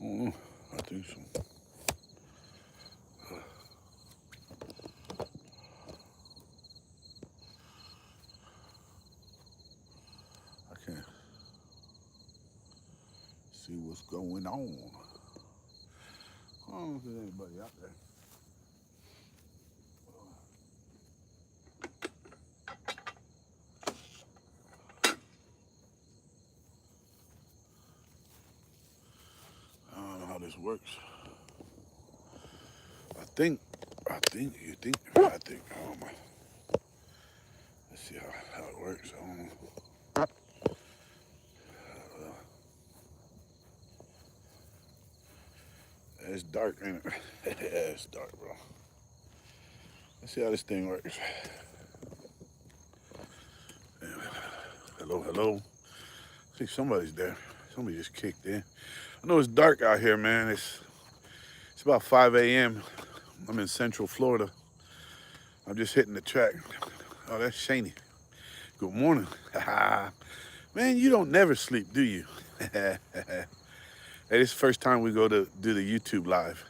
know. I think so. I can't see what's going on. I don't know if there's anybody out there. I don't know how this works. I think, I think. Oh my. Let's see how it works. I don't know. It's dark, ain't it? Yeah, it's dark, bro. Let's see how this thing works. Yeah. Hello, hello. I think somebody's there. Somebody just kicked in. I know it's dark out here, man. It's about 5 a.m. I'm in Central Florida. I'm just hitting the track. Oh, that's Shaney. Good morning. Man, you don't never sleep, do you? Hey, this is the first time we go to do the YouTube live.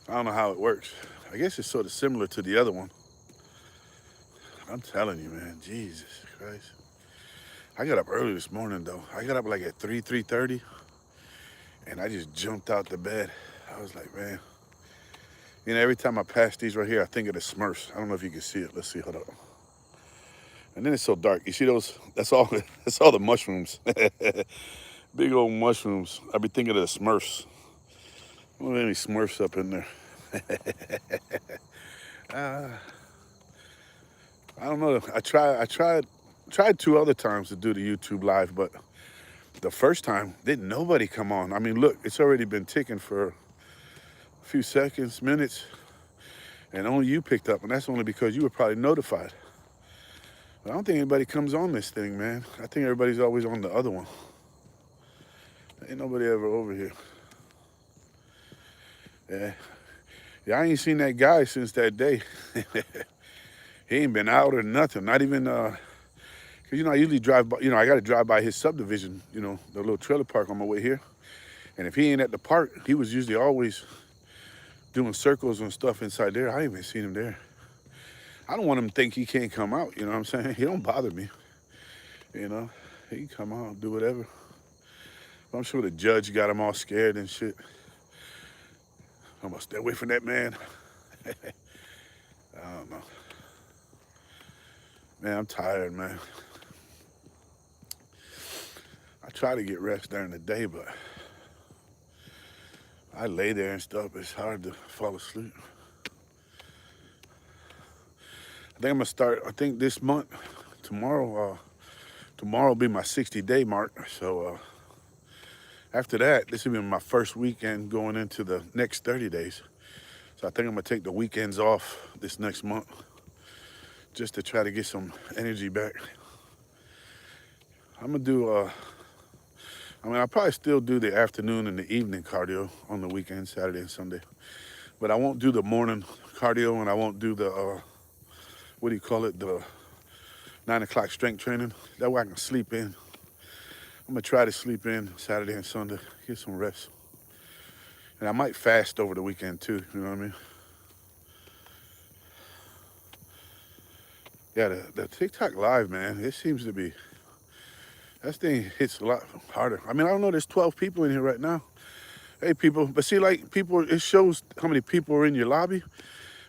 I don't know how it works. I guess it's sort of similar to the other one. I'm telling you, man, Jesus Christ. I got up early this morning, though. I got up like at 3:30, and I just jumped out the bed. I was like, man. You know, every time I pass these right here, I think of the Smurfs. I don't know if you can see it. Let's see, hold up. And then it's so dark. You see those? That's all. That's all the mushrooms. Big old mushrooms. I be thinking of the Smurfs. I don't have any Smurfs up in there. I don't know. I tried 2 other times to do the YouTube live, but the first time didn't nobody come on. I mean, look, it's already been ticking for a few seconds, minutes, and only you picked up, and that's only because you were probably notified. But I don't think anybody comes on this thing, man. I think everybody's always on the other one. Ain't nobody ever over here. Yeah, I ain't seen that guy since that day. He ain't been out or nothing. Not even, cause I usually drive by. I got to drive by his subdivision. The little trailer park on my way here. And if he ain't at the park, he was usually always doing circles and stuff inside there. I ain't even seen him there. I don't want him to think he can't come out. You know what I'm saying? He don't bother me. He can come out, do whatever. I'm sure the judge got him all scared and shit. I'm gonna stay away from that man. I don't know. Man, I'm tired, man. I try to get rest during the day, but I lay there and stuff. It's hard to fall asleep. I think I'm gonna start. I think this month, tomorrow will be my 60-day mark. So after that, this will be my first weekend going into the next 30 days. So I think I'm gonna take the weekends off this next month just to try to get some energy back. I'm gonna do. I'll probably still do the afternoon and the evening cardio on the weekend, Saturday and Sunday. But I won't do the morning cardio, and I won't do the, the 9 o'clock strength training. That way I can sleep in. I'm gonna try to sleep in Saturday and Sunday, get some rest. And I might fast over the weekend too, you know what I mean? Yeah, the TikTok live, man, it seems to be, that thing hits a lot harder. I mean, I don't know, there's 12 people in here right now. Hey, people, but see, like, people, it shows how many people are in your lobby,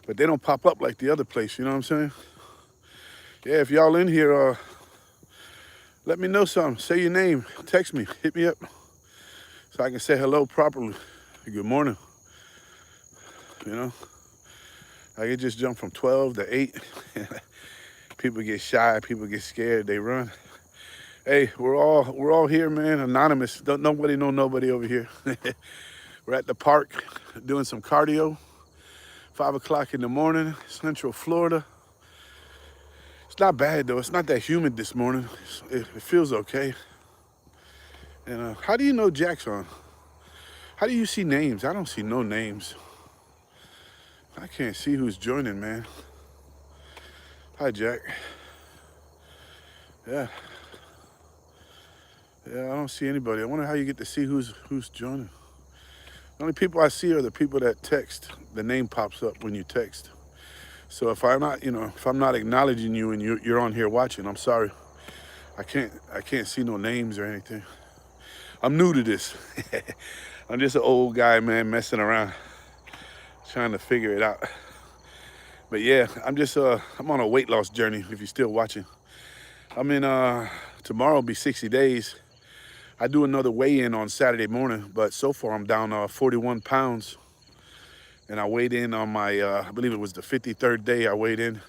but they don't pop up like the other place, you know what I'm saying? Yeah, if y'all in here, let me know something. Say your name, text me, hit me up, so I can say hello properly. Good morning, I could just jump from 12 to 8. People get shy, people get scared, they run. Hey, we're all here, man. Anonymous. Don't nobody know nobody over here. We're at the park doing some cardio. 5 o'clock in the morning, Central Florida. It's not bad though. It's not that humid this morning. It feels okay. And how do you know Jack's on? How do you see names? I don't see no names. I can't see who's joining, man. Hi, Jack. Yeah. Yeah, I don't see anybody. I wonder how you get to see who's joining. The only people I see are the people that text. The name pops up when you text. So if I'm not, if I'm not acknowledging you and you're on here watching, I'm sorry. I can't see no names or anything. I'm new to this. I'm just an old guy, man, messing around, trying to figure it out. But yeah, I'm on a weight loss journey. If you're still watching, I'm in. Tomorrow will be 60 days. I do another weigh-in on Saturday morning, but so far I'm down 41 pounds. And I weighed in on my, I believe it was the 53rd day I weighed in.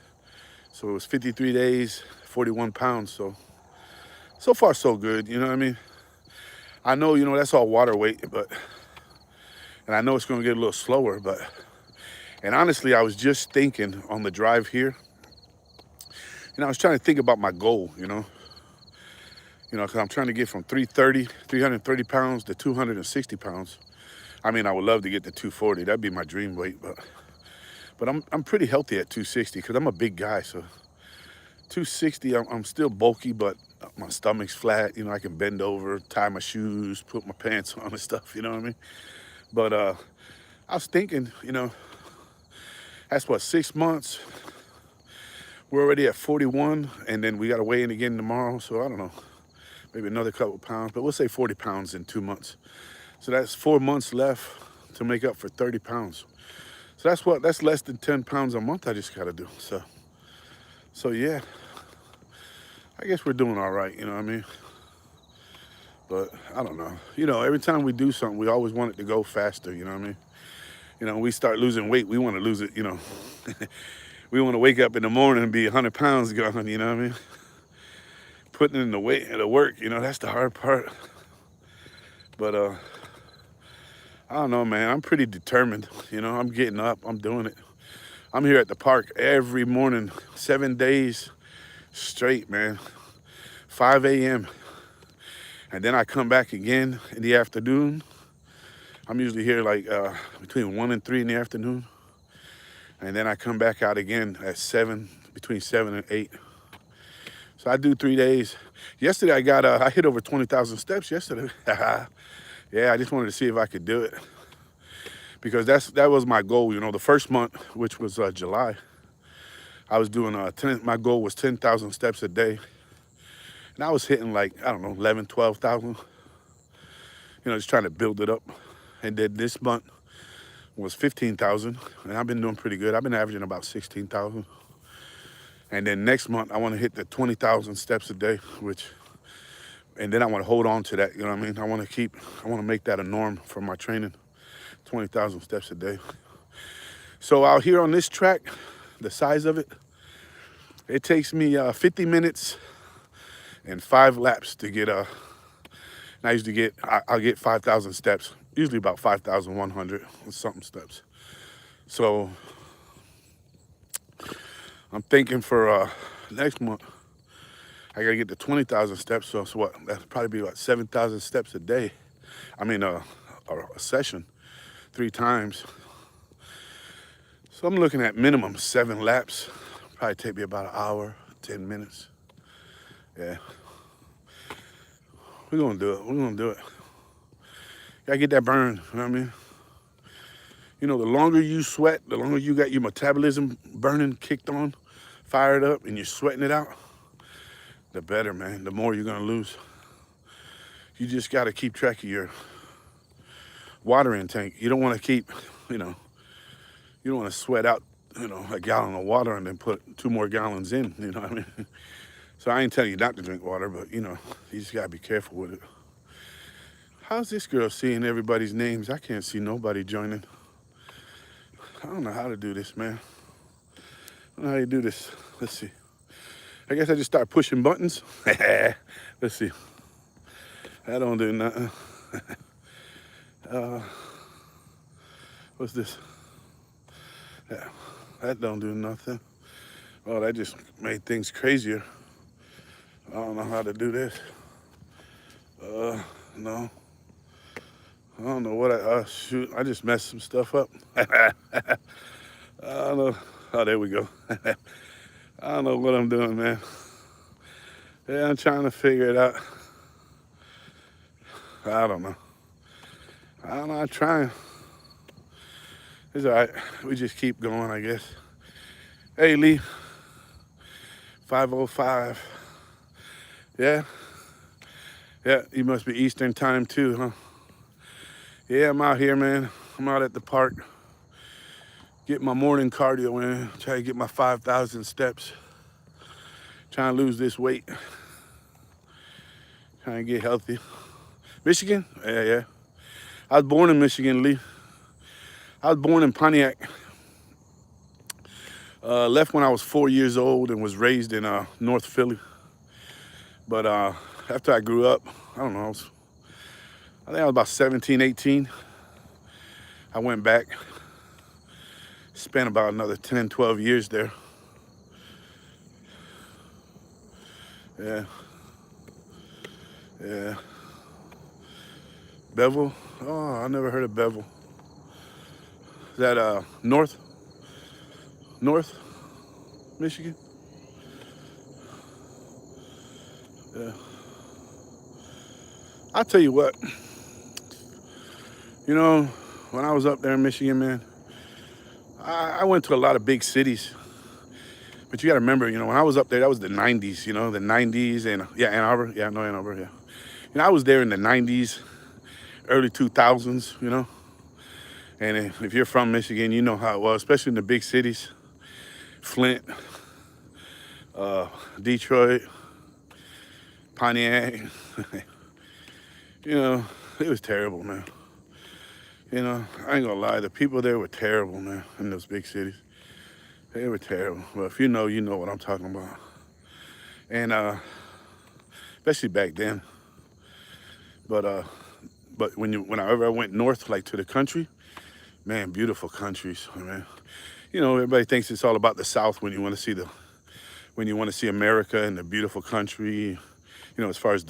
So it was 53 days, 41 pounds. So far so good, you know what I mean? I know, that's all water weight, and I know it's gonna get a little slower, and honestly, I was just thinking on the drive here, I was trying to think about my goal, because I'm trying to get from 330 pounds to 260 pounds. I mean, I would love to get to 240. That'd be my dream weight, but I'm pretty healthy at 260 because I'm a big guy. So 260, I'm still bulky, but my stomach's flat. I can bend over, tie my shoes, put my pants on and stuff. You know what I mean? But I was thinking, that's what, 6 months. We're already at 41, and then we got to weigh in again tomorrow. So I don't know, maybe another couple pounds, but we'll say 40 pounds in 2 months. So that's 4 months left to make up for 30 pounds. So that's less than 10 pounds a month I just got to do. So yeah, I guess we're doing all right, you know what I mean? But I don't know. Every time we do something, we always want it to go faster, you know what I mean? We start losing weight, we want to lose it, We want to wake up in the morning and be 100 pounds gone, you know what I mean? Putting in the weight and the work, that's the hard part. But I don't know, man. I'm pretty determined. I'm getting up. I'm doing it. I'm here at the park every morning, 7 days straight, man. 5 a.m. And then I come back again in the afternoon. I'm usually here like between 1 and 3 in the afternoon. And then I come back out again at 7, between 7 and 8. So I do 3 days. Yesterday I hit over 20,000 steps yesterday. Yeah, I just wanted to see if I could do it. Because that was my goal, the first month, which was July. I was doing my goal was 10,000 steps a day. And I was hitting like, I don't know, 11, 12,000. Just trying to build it up. And then this month was 15,000. And I've been doing pretty good. I've been averaging about 16,000. And then next month, I want to hit the 20,000 steps a day, and then I want to hold on to that, you know what I mean? I want to make that a norm for my training, 20,000 steps a day. So out here on this track, the size of it, it takes me 50 minutes and 5 laps to get, and I usually I'll get 5,000 steps, usually about 5,100 and something steps. So I'm thinking for next month, I gotta get to 20,000 steps. So what? That'll probably be about 7,000 steps a day. I mean, a session, 3 times. So I'm looking at minimum 7 laps. Probably take me about an hour, 10 minutes. Yeah. We're gonna do it. Gotta get that burn, you know what I mean? The longer you sweat, the longer you got your metabolism burning, kicked on, fired up, and you're sweating it out, the better, man. The more you're gonna lose. You just gotta keep track of your water intake. You don't wanna keep, you don't wanna sweat out, a gallon of water and then put 2 more gallons in, you know what I mean? So I ain't telling you not to drink water, but, you just gotta be careful with it. How's this girl seeing everybody's names? I can't see nobody joining. I don't know how to do this, man. I don't know how you do this. Let's see. I guess I just start pushing buttons. Let's see. That don't do nothing. What's this? Yeah, that don't do nothing. Oh, that just made things crazier. I don't know how to do this. No. I don't know what shoot, I just messed some stuff up. I don't know. Oh, there we go. I don't know what I'm doing, man. Yeah, I'm trying to figure it out. I don't know. I'm trying. It's all right. We just keep going, I guess. Hey, Lee, 5:05. Yeah, yeah. You must be Eastern time too, huh? Yeah, I'm out here, man. I'm out at the park, getting my morning cardio in, trying to get my 5,000 steps, trying to lose this weight, trying to get healthy. Michigan? Yeah, yeah. I was born in Michigan, Lee. I was born in Pontiac. Left when I was 4 years old and was raised in North Philly. But after I grew up, I don't know, I think I was about 17, 18. I went back, spent about another 10, 12 years there. Yeah, yeah. Bevel? Oh, I never heard of Bevel. Is that North Michigan? Yeah. I'll tell you what, you know, when I was up there in Michigan, man, I went to a lot of big cities. But you got to remember, when I was up there, that was the 90s, the 90s. And yeah, Ann Arbor. Yeah, no, Ann Arbor, yeah. I was there in the 90s, early 2000s, And if you're from Michigan, you know how it was, especially in the big cities. Flint, Detroit, Pontiac. It was terrible, man. I ain't gonna lie, the people there were terrible, man, in those big cities. They were terrible. Well, if you know what I'm talking about. And especially back then. But whenever I went north, like to the country, man, beautiful countries, man. Everybody thinks it's all about the South when you want to see America and the beautiful country. As far as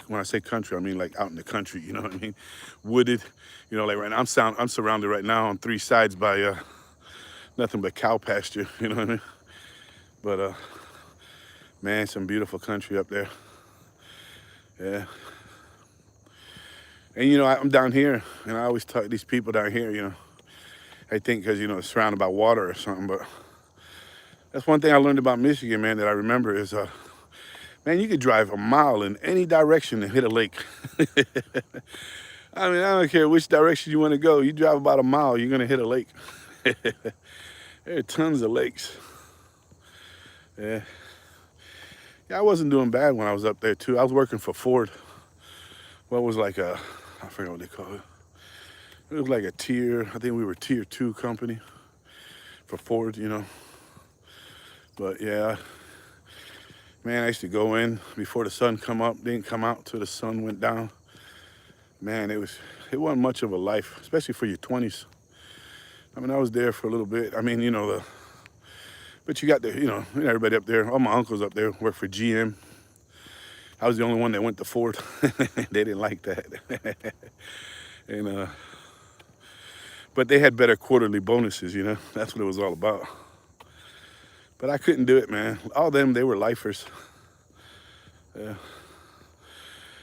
when I say country, I mean like out in the country. You know what I mean? Wooded. Like right now, I'm surrounded right now on three sides by nothing but cow pasture. You know what I mean? But man, some beautiful country up there. Yeah. And I'm down here, and I always talk to these people down here. I think because it's surrounded by water or something. But that's one thing I learned about Michigan, man, that I remember is, man, you could drive a mile in any direction and hit a lake. I mean, I don't care which direction you want to go. You drive about a mile, you're gonna hit a lake. There are tons of lakes. Yeah. Yeah, I wasn't doing bad when I was up there too. I was working for Ford. What was like I forget what they call it. It was like I think we were tier 2 company for Ford, But yeah, man, I used to go in before the sun come up, didn't come out till the sun went down. Man, it wasn't much of a life, especially for your 20s. I mean, I was there for a little bit. I mean, but you got everybody up there. All my uncles up there worked for GM. I was the only one that went to Ford. They didn't like that. And but they had better quarterly bonuses, That's what it was all about. But I couldn't do it, man. All of them, they were lifers. Yeah.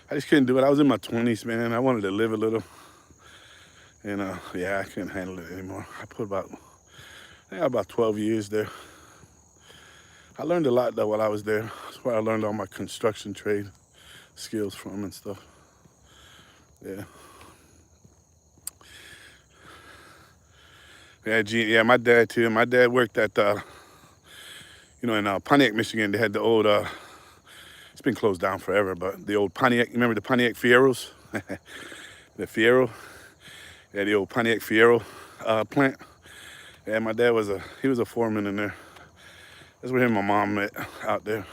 I just couldn't do it. I was in my 20s, man. I wanted to live a little. And yeah, I couldn't handle it anymore. I put about 12 years there. I learned a lot though while I was there. That's where I learned all my construction trade skills from and stuff. Yeah. Yeah, my dad too. My dad worked at in Pontiac, Michigan. They had the old it's been closed down forever, but the old Pontiac, remember the Pontiac Fieros? The Fiero? Yeah, the old Pontiac Fiero plant. Yeah, my dad was a foreman in there. That's where him and my mom met out there.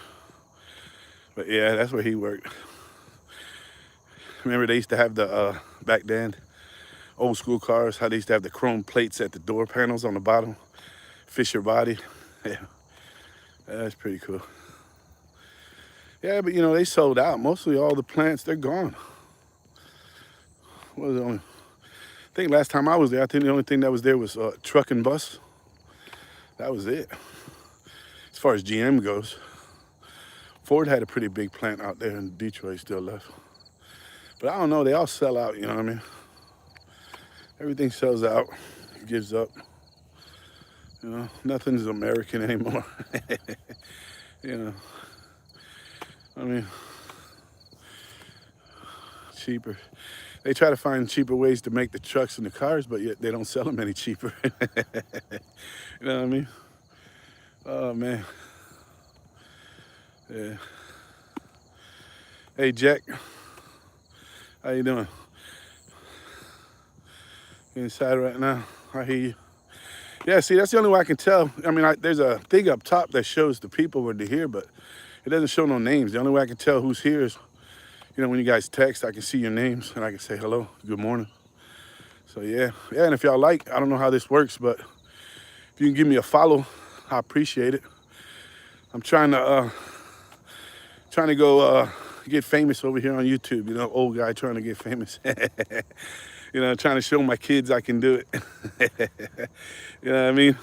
But yeah, that's where he worked. Remember they used to have the, back then, old school cars, how they used to have the chrome plates at the door panels on the bottom. Fisher body. Yeah, that's pretty cool. Yeah, but they sold out. Mostly all the plants, they're gone. What was the only? I think last time I was there, I think the only thing that was there was truck and bus. That was it. As far as GM goes, Ford had a pretty big plant out there in Detroit, still left. But I don't know, they all sell out, you know what I mean? Everything sells out, gives up. You know, nothing's American anymore. You know, I mean, cheaper. They try to find cheaper ways to make the trucks and the cars, but yet they don't sell them any cheaper. You know what I mean? Oh, man. Yeah. Hey, Jack. How you doing? Inside right now. I hear you. Yeah, see, that's the only way I can tell. I mean, there's a thing up top that shows the people when they're here, but it doesn't show no names. The only way I can tell who's here is, you know, when you guys text, I can see your names and I can say hello, good morning. So yeah, and if y'all like, I don't know how this works, but if you can give me a follow, I appreciate it. I'm trying to go get famous over here on YouTube. You know, old guy trying to get famous. You know, trying to show my kids I can do it. You know what I mean?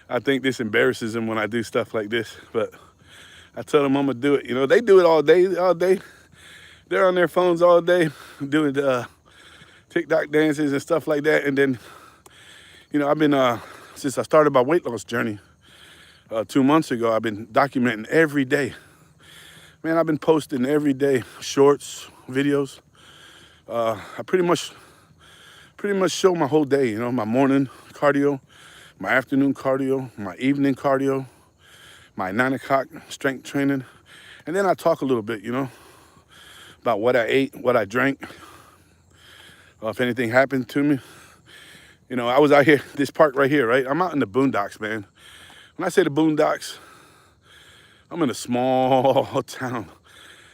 I think this embarrasses them when I do stuff like this, but I tell them I'm gonna do it. You know, they do it all day, all day. They're on their phones all day doing TikTok dances and stuff like that. And then, you know, I've been, since I started my weight loss journey 2 months ago, I've been documenting every day. Man, I've been posting every day, shorts, videos. I pretty much show my whole day, you know, my morning cardio, my afternoon cardio, my evening cardio, my 9 o'clock strength training. And then I talk a little bit, you know, about what I ate, what I drank, if anything happened to me. You know, I was out here, this park right here, right? I'm out in the boondocks, man. When I say the boondocks, I'm in a small town.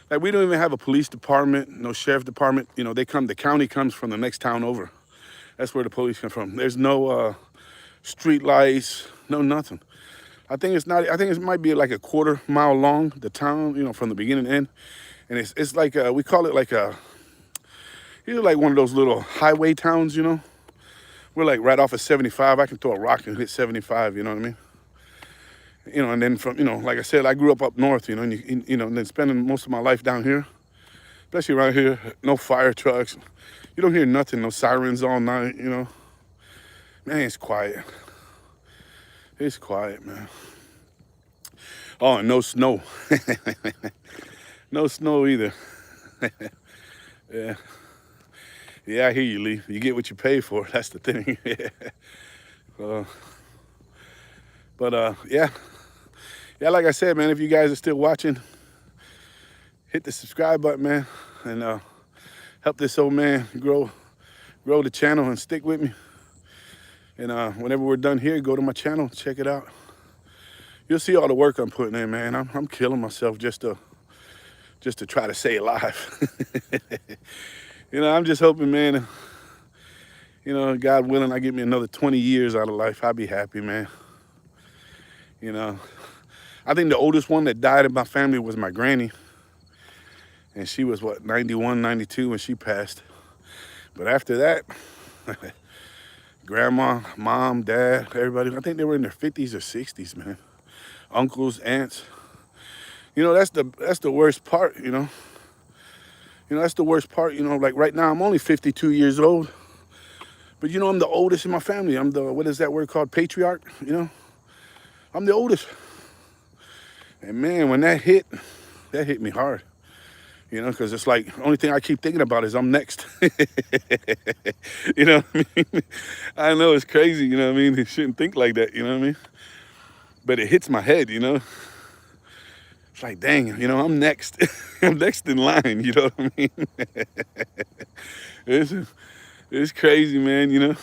Like, we don't even have a police department, no sheriff department. You know, the county comes from the next town over. That's where the police come from. There's no street lights, no nothing. I think it might be like a quarter mile long, the town, you know, from the beginning to end. And it's like, we call it like either like one of those little highway towns, you know. We're like right off of 75. I can throw a rock and hit 75, you know what I mean? You know, and then from, you know, like I said, I grew up north, you know, and you know, and then spending most of my life down here, especially around here, no fire trucks. You don't hear nothing, no sirens all night, you know. Man, it's quiet. It's quiet, man. Oh, and no snow. No snow either. Yeah. Yeah, I hear you, Lee. You get what you pay for. That's the thing. Yeah. Yeah, like I said, man, if you guys are still watching, hit the subscribe button, man, and help this old man grow the channel and stick with me. And whenever we're done here, go to my channel, check it out. You'll see all the work I'm putting in, man. I'm killing myself just to try to stay alive. You know, I'm just hoping, man, you know, God willing, I get me another 20 years out of life. I'll be happy, man. You know, I think the oldest one that died in my family was my granny. And she was, 91, 92 when she passed. But after that, grandma, mom, dad, everybody, I think they were in their 50s or 60s, man. Uncles, aunts. You know, that's the worst part, you know. You know, that's the worst part, you know. Like right now, I'm only 52 years old. But, you know, I'm the oldest in my family. I'm the, what is that word called? Patriarch, you know. I'm the oldest. And, man, when that hit me hard. You know, because it's like, the only thing I keep thinking about is I'm next. You know what I mean? I know it's crazy, you know what I mean? You shouldn't think like that, you know what I mean? But it hits my head, you know? It's like, dang, you know, I'm next. I'm next in line, you know what I mean? It's crazy, man, you know?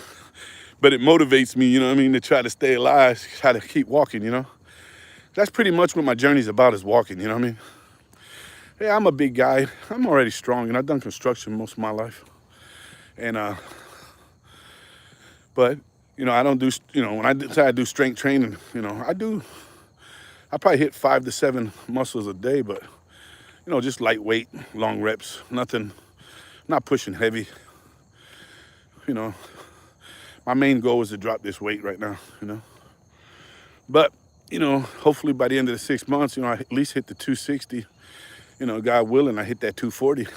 But it motivates me, you know what I mean, to try to stay alive, try to keep walking, you know? That's pretty much what my journey's about, is walking, you know what I mean? Yeah, I'm a big guy. I'm already strong, and I've done construction most of my life. And, but, you know, I don't do, you know, when I decide to do strength training, you know, I probably hit 5 to 7 muscles a day, but, you know, just lightweight, long reps, nothing, not pushing heavy. You know, my main goal is to drop this weight right now, you know. But, you know, hopefully by the end of the 6 months, you know, I at least hit the 260. You know, God willing, I hit that 240.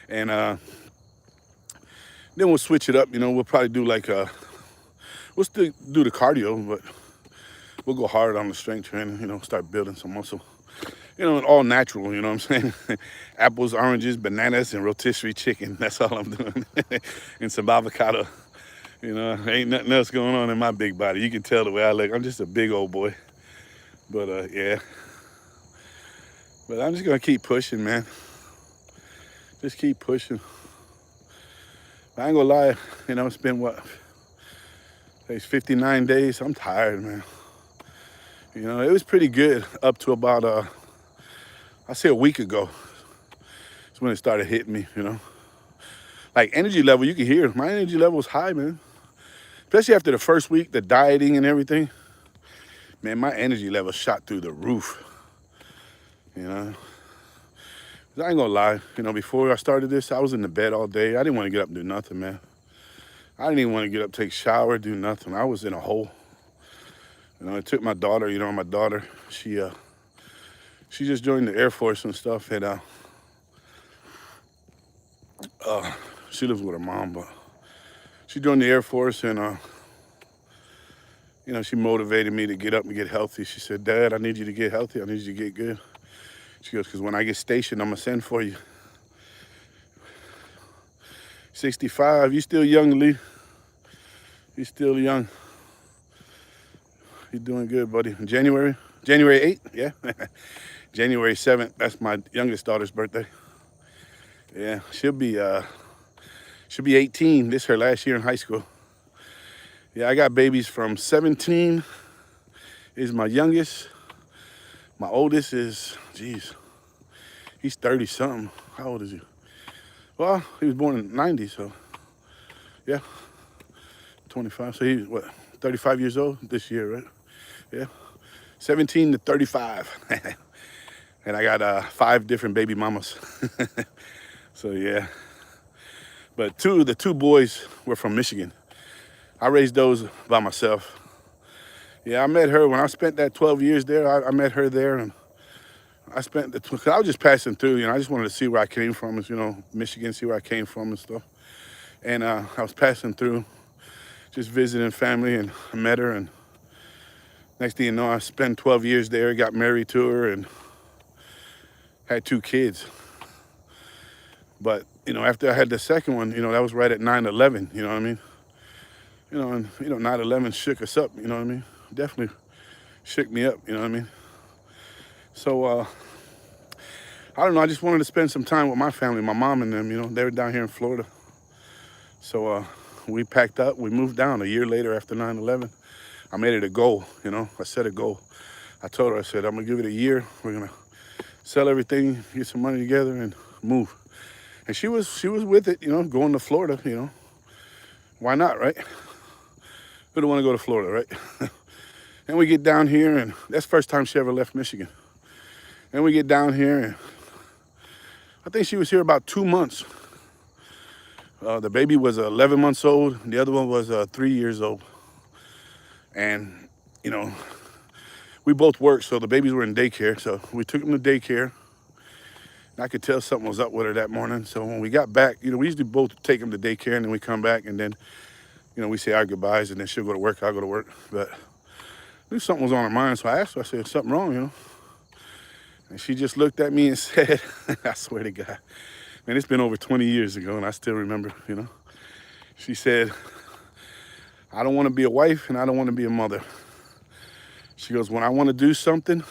And then we'll switch it up. You know, we'll probably do like We'll still do the cardio, but we'll go hard on the strength training, start building some muscle. All natural, you know what I'm saying? Apples, oranges, bananas, and rotisserie chicken. That's all I'm doing. And some avocado. Ain't nothing else going on in my big body. You can tell the way I look. I'm just a big old boy. But, yeah. But I'm just going to keep pushing, man. Just keep pushing. I ain't going to lie. It's been, it's 59 days. I'm tired, man. It was pretty good up to about, I say a week ago. It's when it started hitting me, Like energy level, you can hear my energy level was high, man. Especially after the first week, the dieting and everything. Man, my energy level shot through the roof. I ain't gonna lie, before I started this, I was in the bed all day. I didn't want to get up and do nothing, man. I didn't even want to get up, take a shower, do nothing. I was in a hole. It took my daughter, my daughter, she just joined the Air Force and stuff, and she lives with her mom, but she joined the Air Force, and she motivated me to get up and get healthy. She said, "Dad, I need you to get healthy. I need you to get good." She goes, "Because when I get stationed, I'm gonna send for you." 65, you still young, Lee. You still young. You're doing good, buddy. January 8th, yeah. January 7th, that's my youngest daughter's birthday. Yeah, she'll be 18. This is her last year in high school. Yeah, I got babies from 17 is my youngest. My oldest is, he's 30 something. How old is he? Well, he was born in the 90s, so yeah, 25. So he's 35 years old this year, right? Yeah, 17 to 35. And I got 5 different baby mamas. So yeah, but the two boys were from Michigan. I raised those by myself. Yeah, I met her when I spent that 12 years there. I met her there, and I spent cause I was just passing through. I just wanted to see where I came from, Michigan, see where I came from and stuff. And I was passing through, just visiting family, and I met her. And next thing you know, I spent 12 years there, got married to her, and had 2 kids. But, after I had the second one, that was right at 9/11, you know what I mean? And 9/11 shook us up, you know what I mean? Definitely shook me up, you know what I mean? So, I don't know, I just wanted to spend some time with my family, my mom and them, they were down here in Florida. So, we packed up, we moved down a year later after 9/11. I made it a goal, I set a goal. I told her, I said, I'm gonna give it a year. We're gonna sell everything, get some money together, and move. And she was with it, going to Florida, Why not, right? Who don't want to go to Florida, right? And we get down here, and that's the first time she ever left Michigan. And we get down here, and I think she was here about 2 months. The baby was 11 months old. The other one was 3 years old. And, we both worked, so the babies were in daycare. So we took them to daycare. And I could tell something was up with her that morning. So when we got back, we usually both take them to daycare, and then we come back, and then, we say our goodbyes, and then she'll go to work, I'll go to work. But I knew something was on her mind, so I asked her, I said, "Is something wrong, And she just looked at me and said, I swear to God, man, it's been over 20 years ago, and I still remember, She said, "I don't want to be a wife, and I don't want to be a mother." She goes, "When I want to do something,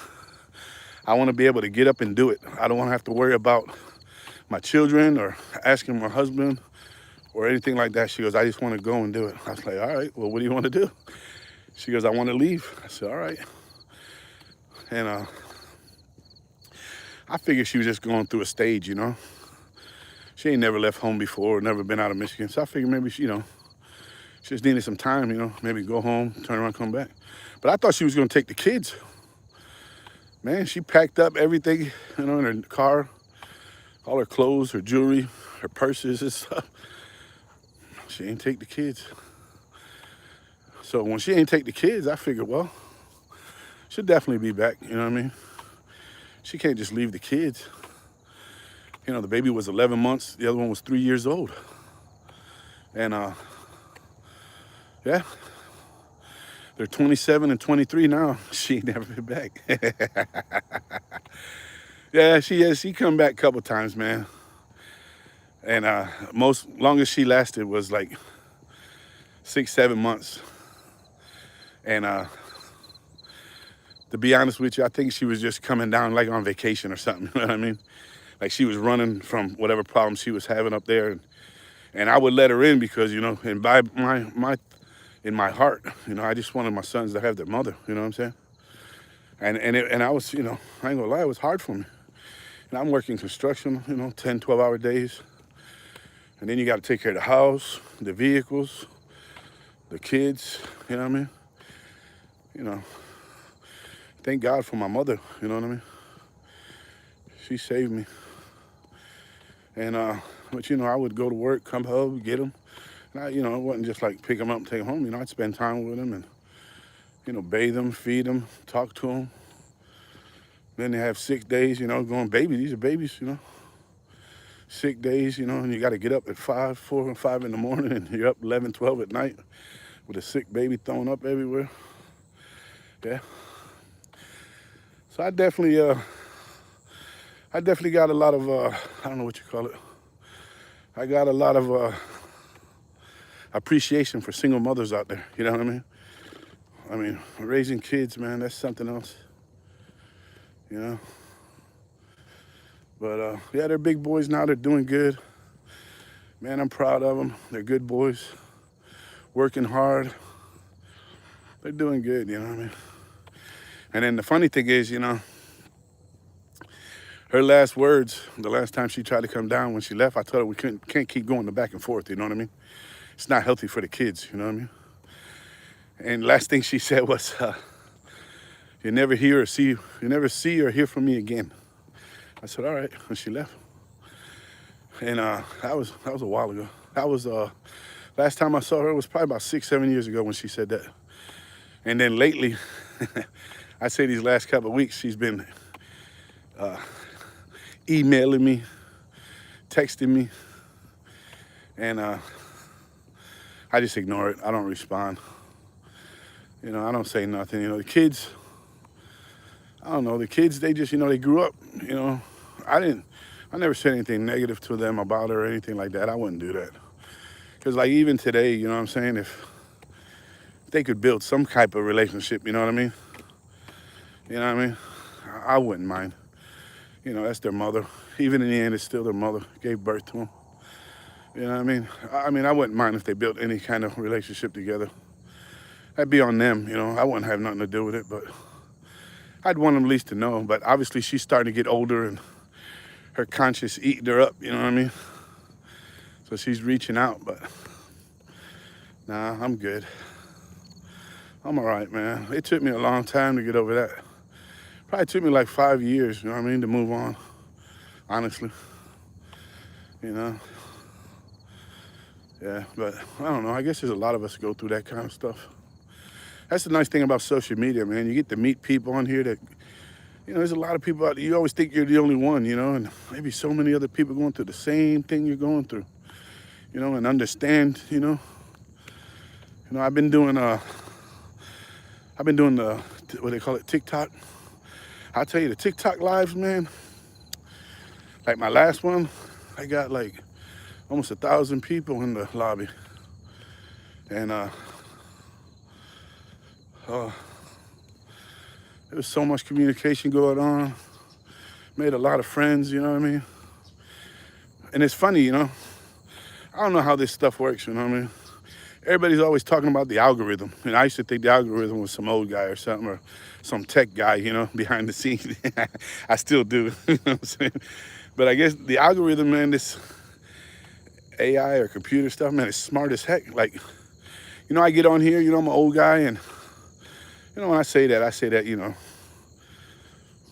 I want to be able to get up and do it. I don't want to have to worry about my children or asking my husband or anything like that." She goes, "I just want to go and do it." I was like, "All right, well, what do you want to do?" She goes, "I want to leave." I said, "All right." And I figured she was just going through a stage, She ain't never left home before, never been out of Michigan. So I figured maybe, she just needed some time, maybe go home, turn around, come back. But I thought she was going to take the kids. Man, she packed up everything, in her car, all her clothes, her jewelry, her purses and stuff. She ain't take the kids. So when she ain't take the kids, I figured, well, she'll definitely be back, you know what I mean? She can't just leave the kids. The baby was 11 months, the other one was 3 years old. And, yeah, They're 27 and 23 now. She ain't never been back. Yeah, she has. She come back a couple times, man. And most longest she lasted was like 6, 7 months. And to be honest with you, I think she was just coming down like on vacation or something. You know what I mean? Like she was running from whatever problem she was having up there, and I would let her in because and by my in my heart, I just wanted my sons to have their mother. You know what I'm saying? And I was, I ain't gonna lie, it was hard for me. And I'm working construction, 10, 12-hour days. And then you got to take care of the house, the vehicles, the kids, you know what I mean? Thank God for my mother, you know what I mean? She saved me. And, but, I would go to work, come home, get them. And it wasn't just like pick them up and take them home. I'd spend time with them and, bathe them, feed them, talk to them. Then they have sick days, going, baby, these are babies, Sick days, and you got to get up at 4 and 5 in the morning, and you're up 11, 12 at night with a sick baby thrown up everywhere. Yeah. So I definitely got a lot of, I don't know what you call it. I got a lot of appreciation for single mothers out there. You know what I mean? I mean, raising kids, man, that's something else. But yeah, they're big boys now. They're doing good. Man, I'm proud of them. They're good boys, working hard. They're doing good, you know what I mean? And then the funny thing is, her last words, the last time she tried to come down when she left, I told her we can't keep going the back and forth, you know what I mean? It's not healthy for the kids, you know what I mean? And last thing she said was, you never see or hear from me again. I said, all right, and she left. And that was a while ago. That was last time I saw her was probably about 6, 7 years ago when she said that. And then lately, I say these last couple of weeks, she's been emailing me, texting me, and I just ignore it. I don't respond. I don't say nothing. The kids, I don't know. The kids, they just, they grew up. I never said anything negative to them about her or anything like that. I wouldn't do that. Because like even today, you know what I'm saying? If they could build some type of relationship, you know what I mean? You know what I mean? I wouldn't mind. That's their mother. Even in the end, it's still their mother. Gave birth to them. You know what I mean? I wouldn't mind if they built any kind of relationship together. That'd be on them, I wouldn't have nothing to do with it, but I'd want them at least to know. But obviously she's starting to get older and her conscience eating her up, you know what I mean? So she's reaching out, but nah, I'm good. I'm all right, man. It took me a long time to get over that. Probably took me like 5 years, you know what I mean, to move on, honestly. Yeah, but I don't know. I guess there's a lot of us go through that kind of stuff. That's the nice thing about social media, man. You get to meet people on here that, there's a lot of people out there. You always think you're the only one, and maybe so many other people going through the same thing you're going through, and understand, I've been doing the, what they call it, TikTok. I'll tell you, the TikTok lives, man, like my last one, I got like almost 1,000 people in the lobby. And there was so much communication going on. Made a lot of friends, you know what I mean? And it's funny, I don't know how this stuff works, you know what I mean? Everybody's always talking about the algorithm. And I used to think the algorithm was some old guy or something, or some tech guy, behind the scenes. I still do, you know what I'm saying? But I guess the algorithm, man, this AI or computer stuff, man, is smart as heck. Like, I get on here, I'm an old guy, and, when I say that,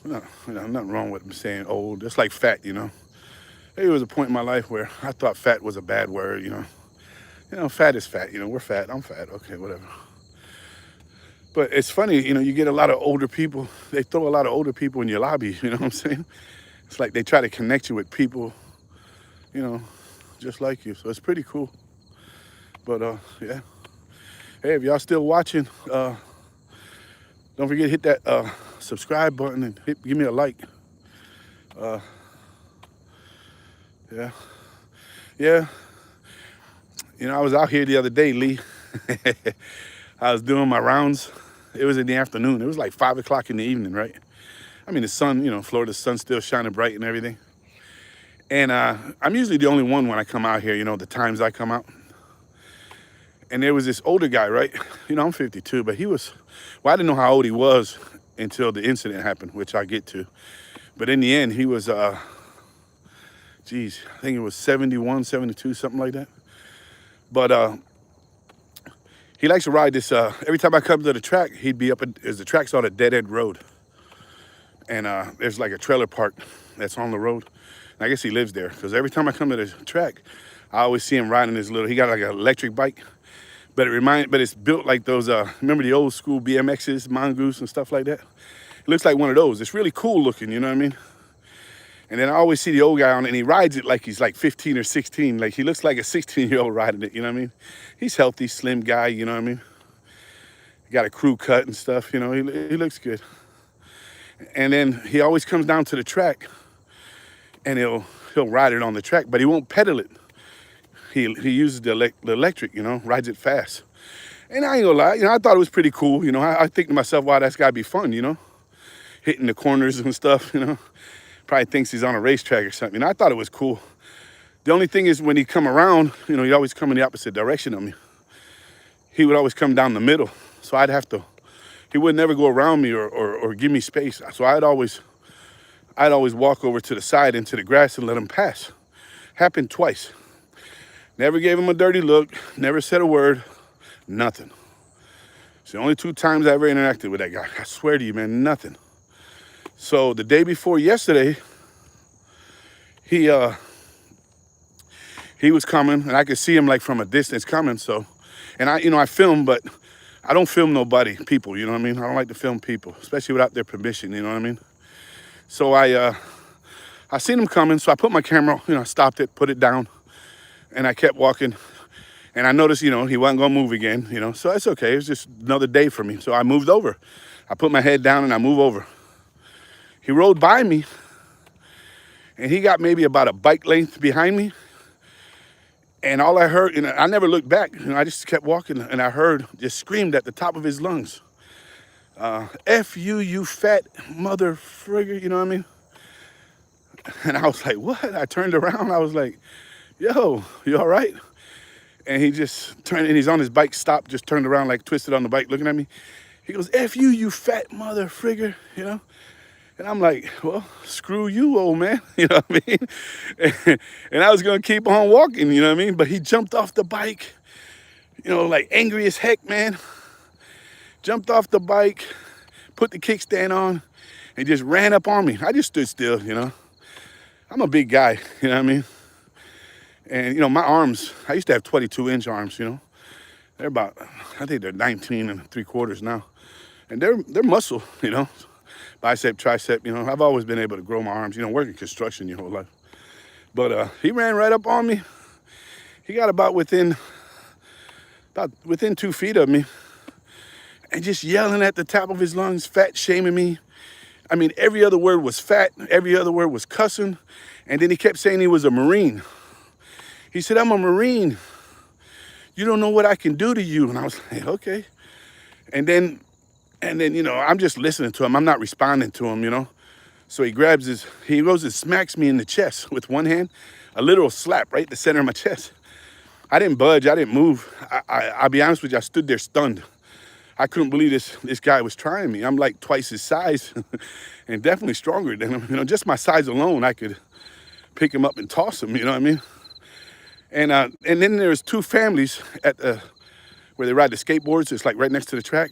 nothing wrong with saying old. It's like fat, There was a point in my life where I thought fat was a bad word, fat is fat, we're fat, I'm fat, okay, whatever. But it's funny, you get a lot of older people, they throw a lot of older people in your lobby, you know what I'm saying? It's like they try to connect you with people, just like you, so it's pretty cool. But yeah, hey, if y'all still watching, Don't forget to hit that subscribe button and give me a like. Yeah. Yeah. You know, I was out here the other day, Lee. I was doing my rounds. It was in the afternoon. It was like 5 o'clock in the evening, right? I mean, the sun, Florida's sun's still shining bright and everything. And I'm usually the only one when I come out here, the times I come out. And there was this older guy, right? I'm 52, but I didn't know how old he was until the incident happened, which I'll get to. But in the end, he was, I think it was 71, 72, something like that. But he likes to ride this, every time I come to the track, he'd be as the track's on a dead-end road. And there's like a trailer park that's on the road. And I guess he lives there, because every time I come to the track, I always see him riding he got like an electric bike. But it's built like those, remember the old school BMXs, Mongoose and stuff like that? It looks like one of those. It's really cool looking, you know what I mean? And then I always see the old guy on it, and he rides it like he's like 15 or 16. Like he looks like a 16-year-old riding it, you know what I mean? He's healthy, slim guy, you know what I mean? Got a crew cut and stuff, he looks good. And then he always comes down to the track, and he'll ride it on the track, but he won't pedal it. He uses the electric, rides it fast. And I ain't gonna lie, I thought it was pretty cool. I think to myself, wow, that's gotta be fun, hitting the corners and stuff, Probably thinks he's on a racetrack or something. I thought it was cool. The only thing is when he come around, he'd always come in the opposite direction of me. He would always come down the middle. So he would never go around me or give me space. So I'd always walk over to the side into the grass and let him pass. Happened twice. Never gave him a dirty look, never said a word, nothing. It's the only 2 times I ever interacted with that guy. I swear to you, man, nothing. So the day before yesterday, he was coming, and I could see him like from a distance coming. So, and I film, but I don't film people, you know what I mean? I don't like to film people, especially without their permission, you know what I mean? So I seen him coming, so I put my camera, stopped it, put it down, and I kept walking. And I noticed, he wasn't gonna move again, so it's okay. It was just another day for me. So I moved over. I put my head down and I moved over. He rode by me, and he got maybe about a bike length behind me. And all I heard, and I never looked back, I just kept walking, and I heard, just screamed at the top of his lungs, F you, you fat mother frigger, you know what I mean? And I was like, what? I turned around, I was like, yo, you all right? And he just turned, and he's on his bike, stopped, just turned around, like twisted on the bike, looking at me. He goes, F you, you fat mother frigger, And I'm like, well, screw you, old man, you know what I mean? And I was gonna keep on walking, you know what I mean? But he jumped off the bike, like angry as heck, man. Jumped off the bike, put the kickstand on, and just ran up on me. I just stood still, I'm a big guy, you know what I mean? And, my arms, I used to have 22-inch arms, They're about, I think they're 19 3/4 now. And they're muscle, Bicep, tricep, I've always been able to grow my arms, working construction your whole life. But he ran right up on me. He got about within 2 feet of me, and just yelling at the top of his lungs, fat shaming me. I mean, every other word was fat, every other word was cussing. And then he kept saying he was a Marine. He said, I'm a Marine. You don't know what I can do to you. And I was like, okay. And then, I'm just listening to him. I'm not responding to him, So he goes and smacks me in the chest with one hand, a literal slap right in the center of my chest. I didn't budge, I didn't move. I'll be honest with you, I stood there stunned. I couldn't believe this guy was trying me. I'm like twice his size and definitely stronger than him. Just my size alone, I could pick him up and toss him, you know what I mean? And then there's 2 families where they ride the skateboards. It's like right next to the track.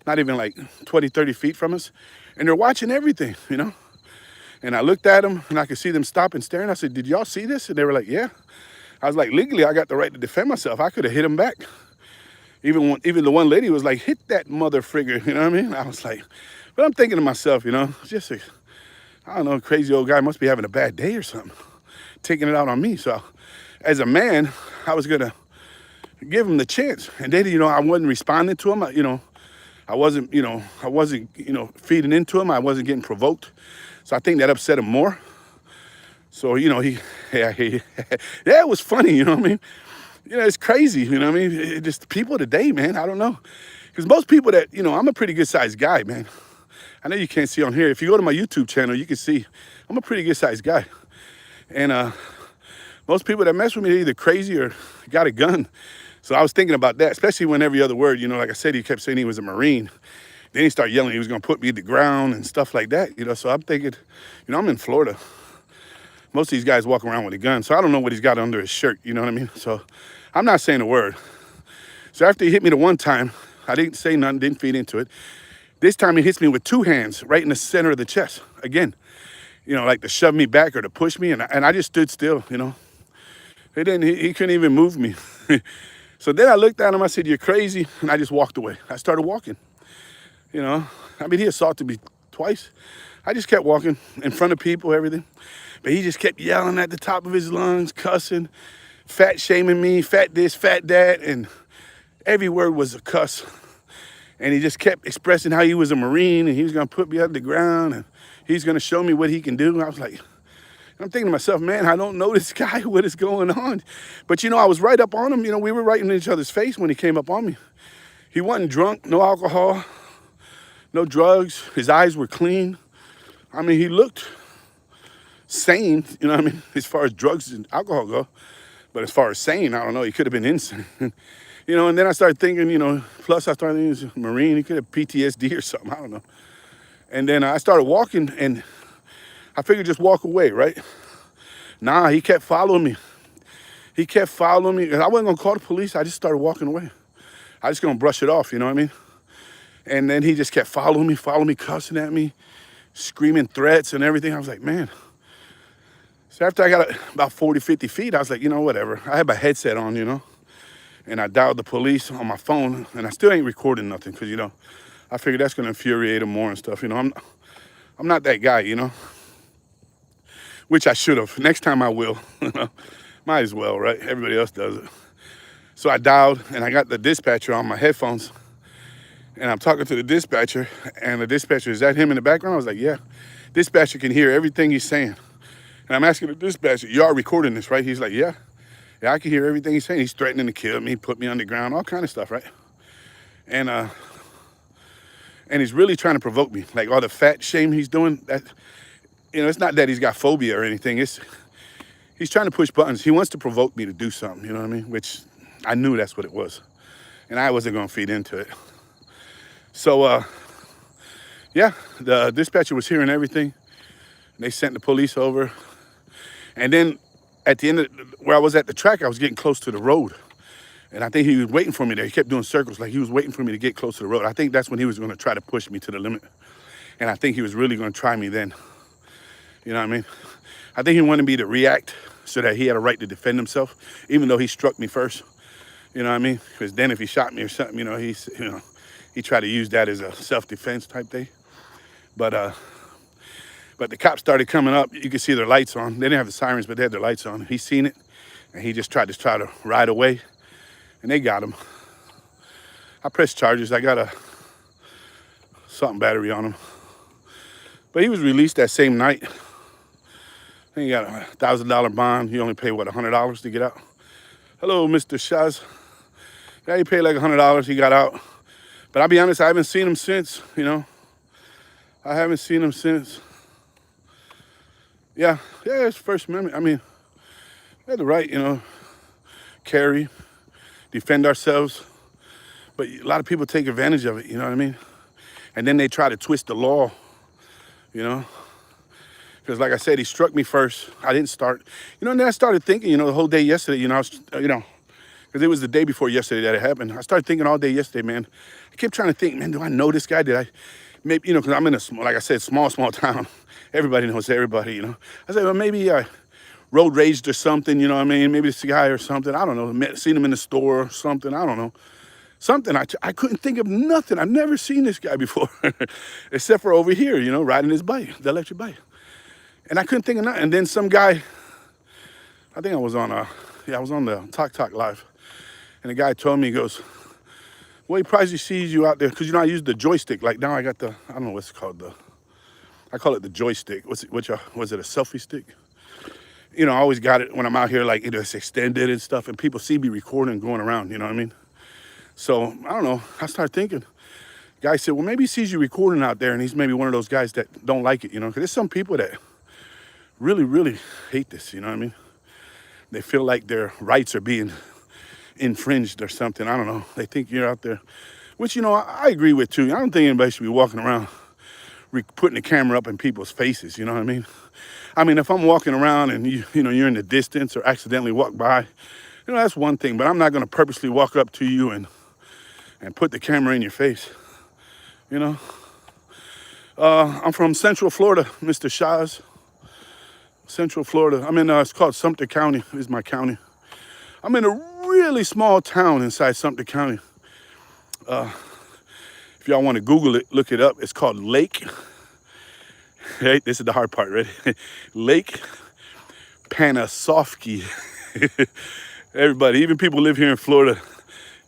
Not even like 20, 30 feet from us. And they're watching everything, And I looked at them, and I could see them stop and staring. I said, did y'all see this? And they were like, yeah. I was like, legally, I got the right to defend myself. I could have hit him back. Even the one lady was like, hit that mother frigger, you know what I mean? I was like, but I'm thinking to myself, just I don't know, crazy old guy must be having a bad day or something, taking it out on me. So as a man, I was going to give him the chance. And then, I wasn't responding to him. I wasn't, feeding into him. I wasn't getting provoked. So I think that upset him more. So, yeah, yeah, it was funny, you know what I mean? It's crazy, you know what I mean? Just people today, man, I don't know. Because most people that, I'm a pretty good sized guy, man. I know you can't see on here. If you go to my YouTube channel, you can see I'm a pretty good sized guy. And most people that mess with me, they're either crazy or got a gun. So I was thinking about that, especially when every other word, like I said, he kept saying he was a Marine. Then he started yelling he was going to put me to the ground and stuff like that, So I'm thinking, I'm in Florida. Most of these guys walk around with a gun, so I don't know what he's got under his shirt, you know what I mean? So I'm not saying a word. So after he hit me the one time, I didn't say nothing, didn't feed into it. This time he hits me with two hands right in the center of the chest. Again, like to shove me back or to push me, and I just stood still, He couldn't even move me. So then I looked at him, I said, "You're crazy," and I just walked away. I started walking, he assaulted me twice. I just kept walking in front of people, everything. But he just kept yelling at the top of his lungs, cussing, fat shaming me, fat this, fat that, and every word was a cuss. And he just kept expressing how he was a Marine and he was gonna put me on the ground and he's gonna show me what he can do. And I was like, I'm thinking to myself, man, I don't know this guy, what is going on? But I was right up on him. We were right in each other's face when he came up on me. He wasn't drunk, no alcohol, no drugs. His eyes were clean. He looked sane, as far as drugs and alcohol go. But as far as sane, I don't know, he could have been insane. And then I started thinking, plus I started thinking he was a Marine, he could have PTSD or something, I don't know. And then I started walking and I figured just walk away, right? Nah, he kept following me. He kept following me. And I wasn't gonna call the police, I just started walking away. I just gonna brush it off, you know what I mean? And then he just kept following me, cussing at me, screaming threats and everything. I was like, man. So after I got about 40, 50 feet, I was like, whatever. I had my headset on, and I dialed the police on my phone, and I still ain't recording nothing because, I figured that's going to infuriate them more and stuff. I'm not that guy, which I should have. Next time I will, might as well, right? Everybody else does it. So I dialed, and I got the dispatcher on my headphones, and I'm talking to the dispatcher, and the dispatcher, is that him in the background? I was like, yeah. Dispatcher can hear everything he's saying. And I'm asking the dispatcher, you are recording this, right? He's like, yeah. Yeah, I can hear everything he's saying. He's threatening to kill me, put me on the ground, all kind of stuff, right? And he's really trying to provoke me. Like all the fat shame he's doing, that, it's not that he's got phobia or anything. He's trying to push buttons. He wants to provoke me to do something, you know what I mean? Which I knew that's what it was. And I wasn't gonna feed into it. So, yeah, the dispatcher was hearing everything. They sent the police over. And then at the end of where I was at the track, I was getting close to the road. And I think he was waiting for me there. He kept doing circles like he was waiting for me to get close to the road. I think that's when he was going to try to push me to the limit. And I think he was really going to try me then. You know what I mean? I think he wanted me to react so that he had a right to defend himself, even though he struck me first. You know what I mean? Because then if he shot me or something, he tried to use that as a self-defense type thing. But the cops started coming up. You could see their lights on. They didn't have the sirens, but they had their lights on. He seen it, and he just tried to ride away, and they got him. I pressed charges. I got a something battery on him. But he was released that same night. I think he got a $1,000 bond. He only paid, $100 to get out? Hello, Mr. Shaz. Yeah, he paid like $100. He got out. But I'll be honest, I haven't seen him since, I haven't seen him since. Yeah, it's First Amendment. We have the right, carry, defend ourselves. But a lot of people take advantage of it, you know what I mean? And then they try to twist the law, Because like I said, he struck me first. I didn't start. And then I started thinking, the whole day yesterday, I was, because it was the day before yesterday that it happened. I started thinking all day yesterday, man. I kept trying to think, man, do I know this guy? Did I, maybe, because I'm in a, like I said, small town. Everybody knows everybody, I said, well, maybe I road raged or something, you know what I mean? Maybe this guy or something, I don't know. Seen him in the store or something, I don't know. Something, I couldn't think of nothing. I've never seen this guy before, except for over here, riding his bike, the electric bike. And I couldn't think of nothing. And then some guy, I think I was on the Talk Live. And the guy told me, he goes, Well, he probably sees you out there because I use the joystick. Like now I got I don't know what's it called, I call it the joystick. Was it a selfie stick? I always got it when I'm out here, like it's extended and stuff, and people see me recording and going around. You know what I mean? So I don't know. I started thinking. Guy said, well, maybe he sees you recording out there, and he's maybe one of those guys that don't like it. Because there's some people that really, really hate this. You know what I mean? They feel like their rights are being infringed or something. I don't know. They think you're out there, which I agree with too. I don't think anybody should be walking around putting the camera up in people's faces. You know what I mean? I mean, if I'm walking around and you're in the distance or accidentally walk by, that's one thing. But I'm not going to purposely walk up to you and put the camera in your face. I'm from Central Florida, Mr. Shaz. Central Florida. I'm in, it's called Sumter County, is my county. I'm in a really small town inside Sumter County. If y'all want to Google it, look it up. It's called Lake. Right, this is the hard part, right? Lake Panasoffkee. Everybody, even people who live here in Florida,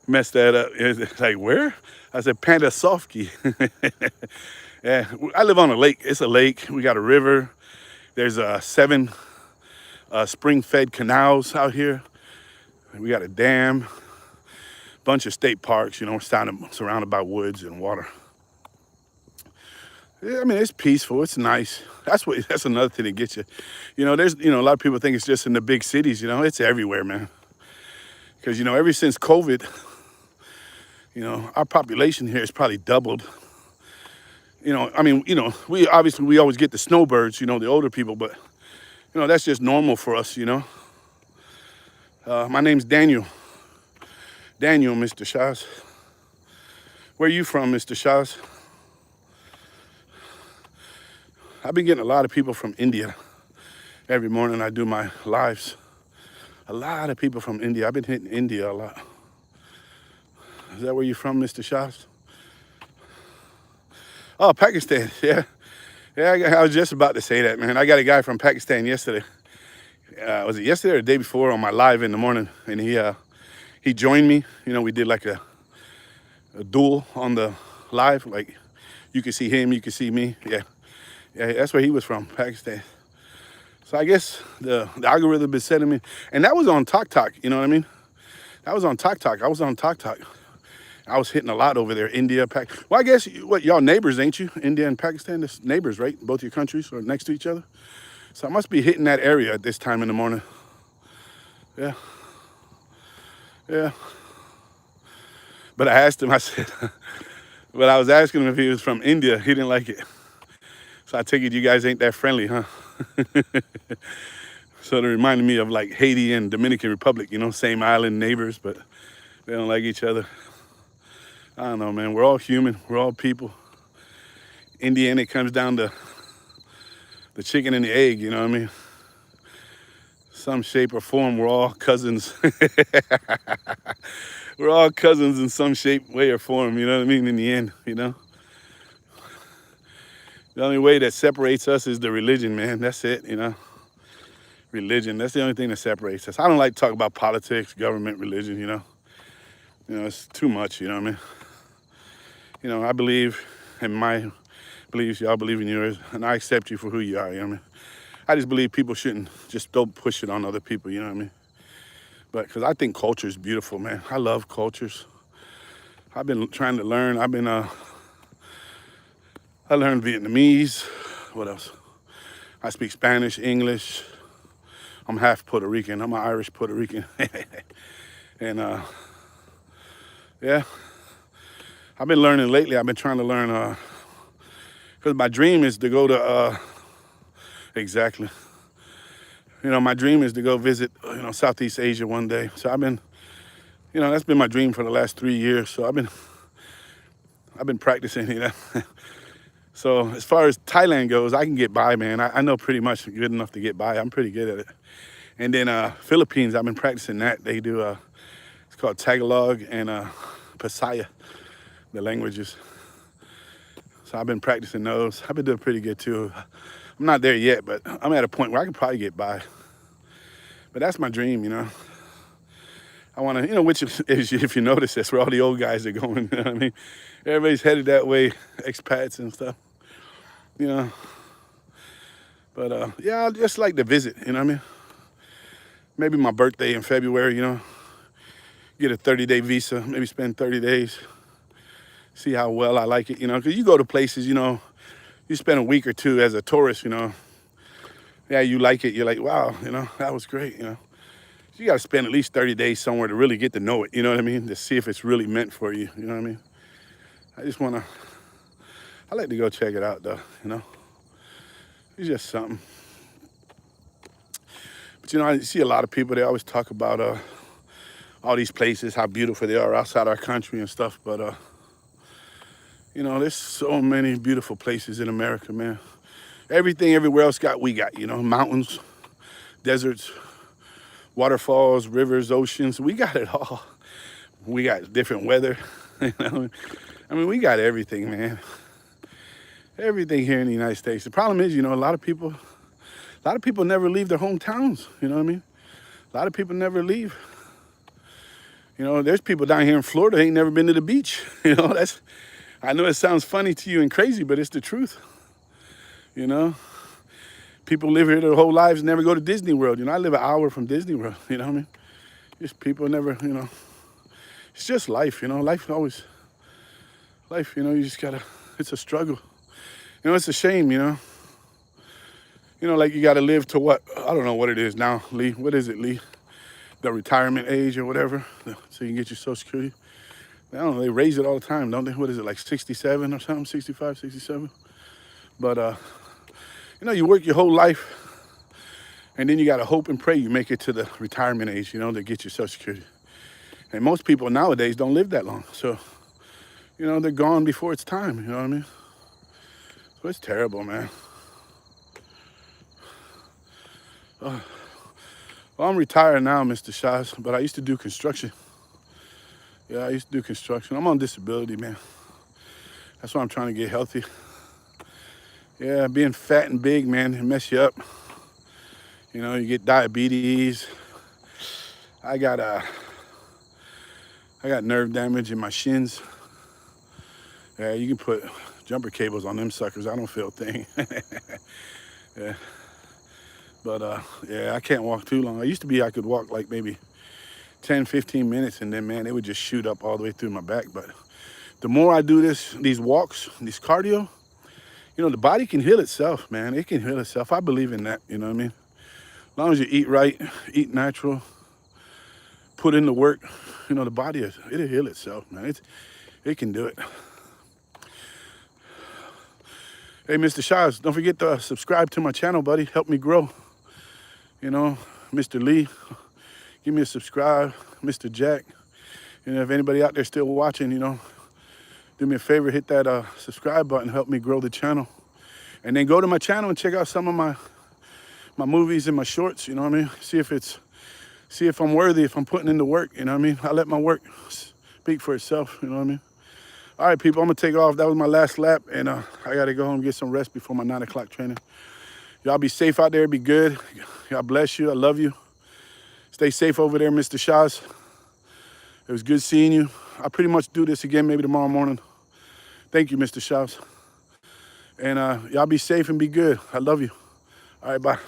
messed that up. It's like, where? I said Panasoffkee. Yeah, I live on a lake. It's a lake. We got a river. There's 7 spring-fed canals out here. We got a dam, bunch of state parks. We're surrounded by woods and water. Yeah, I mean, it's peaceful. It's nice. That's another thing that gets you. There's a lot of people think it's just in the big cities. It's everywhere, man. Because ever since COVID, our population here has probably doubled. I mean, we always get the snowbirds, the older people, but that's just normal for us. My name's Daniel. Daniel, Mr. Shaz. Where are you from, Mr. Shaz? I've been getting a lot of people from India. Every morning I do my lives. A lot of people from India. I've been hitting India a lot. Is that where you're from, Mr. Shaz? Oh, Pakistan, yeah. Yeah, I was just about to say that, man. I got a guy from Pakistan yesterday. Was it yesterday or the day before on my live in the morning? And he joined me. We did like a duel on the live. Like, you could see him, you could see me. Yeah, that's where he was from, Pakistan. So I guess the algorithm been sending me. And that was on TikTok, you know what I mean? That was on TikTok. I was on TikTok. I was hitting a lot over there, India, Well, I guess, y'all neighbors, ain't you? India and Pakistan, that's neighbors, right? Both your countries are next to each other. So I must be hitting that area at this time in the morning. Yeah. Yeah. But I asked him, I said, but I was asking him if he was from India. He didn't like it. So I take it you guys ain't that friendly, huh? So it reminded me of like Haiti and Dominican Republic, same island neighbors, but they don't like each other. I don't know, man. We're all human. We're all people. In the end, it comes down to the chicken and the egg, you know what I mean? Some shape or form, we're all cousins. We're all cousins in some shape, way, or form, you know what I mean, in the end, The only way that separates us is the religion, man. That's it, Religion, that's the only thing that separates us. I don't like to talk about politics, government, religion, it's too much, you know what I mean? I believe in my beliefs, y'all believe in yours, and I accept you for who you are, you know what I mean? I just believe people don't push it on other people, you know what I mean? But, because I think culture is beautiful, man. I love cultures. I've been trying to learn. I learned Vietnamese. What else? I speak Spanish, English. I'm half Puerto Rican. I'm an Irish Puerto Rican. And, yeah. I've been learning lately. I've been trying to learn, because my dream is to go to, exactly. My dream is to go visit, Southeast Asia one day. So I've been, that's been my dream for the last 3 years. So I've been practicing, So as far as Thailand goes, I can get by, man. I know pretty much good enough to get by. I'm pretty good at it. And then Philippines, I've been practicing that. They do, it's called Tagalog and Pasaya, the languages. So I've been practicing those. I've been doing pretty good too. I'm not there yet, but I'm at a point where I can probably get by. But that's my dream, I want to, which is, if you notice, that's where all the old guys are going. You know what I mean? Everybody's headed that way, expats and stuff, you know. But yeah, I just like to visit, you know what I mean? Maybe my birthday in February, get a 30-day visa, maybe spend 30 days, see how well I like it, because you go to places, you spend a week or two as a tourist, yeah, you like it, you're like, wow, that was great, You got to spend at least 30 days somewhere to really get to know it, you know what I mean? To see if it's really meant for you, you know what I mean? I like to go check it out though, It's just something. But I see a lot of people, they always talk about all these places, how beautiful they are outside our country and stuff. But, there's so many beautiful places in America, man. Everything everywhere else we got, mountains, deserts, waterfalls, rivers, oceans. We got it all. We got different weather. I mean, we got everything, man. Everything here in the United States. The problem is, a lot of people never leave their hometowns. You know what I mean? A lot of people never leave. There's people down here in Florida ain't never been to the beach. I know it sounds funny to you and crazy, but it's the truth. People live here their whole lives, never go to Disney World. I live an hour from Disney World. You know what I mean? Just people never, it's just life. Life, you just gotta. It's a struggle. It's a shame. Like you gotta live to what? I don't know what it is now, Lee. What is it, Lee? The retirement age or whatever, so you can get your Social Security. I don't know, they raise it all the time, don't they? What is it, like 67 or something, 65, 67? But, you work your whole life, and then you got to hope and pray you make it to the retirement age, to get your Social Security. And most people nowadays don't live that long. So, they're gone before it's time, you know what I mean? So it's terrible, man. Well, I'm retired now, Mr. Shaz, but I used to do construction. Yeah, I used to do construction. I'm on disability, man. That's why I'm trying to get healthy. Yeah, being fat and big, man, it mess you up. You get diabetes. I got nerve damage in my shins. Yeah, you can put jumper cables on them suckers. I don't feel a thing. Yeah. But, yeah, I can't walk too long. I could walk like maybe 10, 15 minutes, and then, man, it would just shoot up all the way through my back. But the more I do these walks, these cardio, the body can heal itself, man. It can heal itself. I believe in that, you know what I mean? As long as you eat right, eat natural, put in the work, the body, it'll heal itself, man. It can do it. Hey, Mr. Shaz, don't forget to subscribe to my channel, buddy. Help me grow. Mr. Lee, give me a subscribe. Mr. Jack, if anybody out there still watching, do me a favor, hit that subscribe button, help me grow the channel. And then go to my channel and check out some of my movies and my shorts, you know what I mean? See if I'm worthy, if I'm putting in the work, you know what I mean? I let my work speak for itself, you know what I mean? All right, people, I'm gonna take off. That was my last lap, and I gotta go home and get some rest before my 9 o'clock training. Y'all be safe out there, be good. God bless you, I love you. Stay safe over there, Mr. Shaz. It was good seeing you. I'll pretty much do this again maybe tomorrow morning. Thank you, Mr. Shaz. And y'all be safe and be good. I love you. All right, bye.